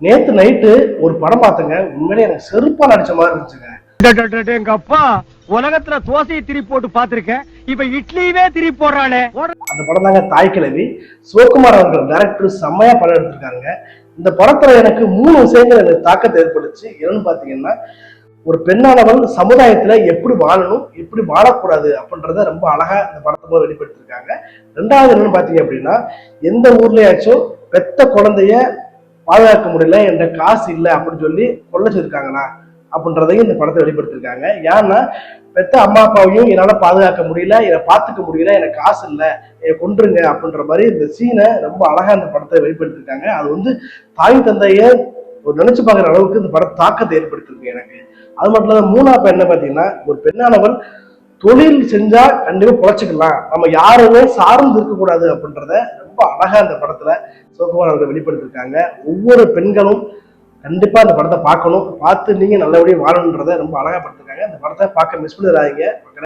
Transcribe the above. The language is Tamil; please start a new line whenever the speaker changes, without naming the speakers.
நேத்து நைட்டு ஒரு படம் பார்த்தங்க. உண்மையிலே எனக்கு செருப்பால் அடிச்ச மாதிரி இருந்துச்சுங்க.
எங்க அப்பா உலகத்துல தோசையை திருப்பி போட்டு பாத்திருக்கேன், இப்ப இட்லியவே திருப்பி போடுறானே.
அந்த படம் தாங்க தாய் கிழவி. சிவகுமார் அவர்கள் டைரக்டர் செம்மையா படம் எடுத்திருக்காங்க. இந்த படத்துல எனக்கு 3 விஷயங்கள் எனக்கு தாக்கத்தை ஏற்படுச்சு. என்னன்னு பாத்தீங்கன்னா, ஒரு பெண்ணானவள் சமுதாயத்துல எப்படி வாழணும், எப்படி வாழக்கூடாது அப்படின்றத ரொம்ப அழகா இந்த படத்தை போல வெளிப்படுத்திருக்காங்க. ரெண்டாவது என்னன்னு பாத்தீங்க அப்படின்னா, எந்த ஊர்லயாச்சும் பெத்த குழந்தைய பாதுகாக்க முடியல, என்ற காசு இல்லை அப்படின்னு சொல்லி கொள்ள சொல்லிருக்காங்களா அப்படின்றதையும் இந்த படத்தை வெளிப்படுத்திருக்காங்க. ஏன்னா பெத்த அம்மா அப்பாவையும் என்னால பாதுகாக்க முடியல, என்னை பார்த்துக்க முடியல, எனக்கு காசு இல்லை, கொன்றுங்க அப்படின்ற மாதிரி இந்த சீனை ரொம்ப அழகா இந்த படத்தை வெளிப்படுத்திருக்காங்க. அது வந்து தாய் தந்தைய ஒரு நினைச்சு பார்க்குற அளவுக்கு இந்த படம் தாக்கத்தை ஏற்படுத்திருக்கு எனக்கு. அது மட்டும் இல்லாத மூணாவது என்ன பார்த்தீங்கன்னா, ஒரு பெண்ணானவள் தொழில் செஞ்சா கண்டிப்பா பொழைச்சிக்கலாம், நம்ம யாருமே சார்ந்து இருக்கக்கூடாது அப்படின்றத ரொம்ப அழகா இந்த படத்துல சிவகுமார் அவர்கள் வெளிப்படுத்திருக்காங்க. ஒவ்வொரு பெண்களும் கண்டிப்பா இந்த படத்தை பார்க்கணும், பார்த்து நீங்க நல்லபடியாக வாழணுன்றதை ரொம்ப அழகா படுத்திருக்காங்க. இந்த படத்தை பார்க்க மிஸ் பண்ணிடாதீங்க.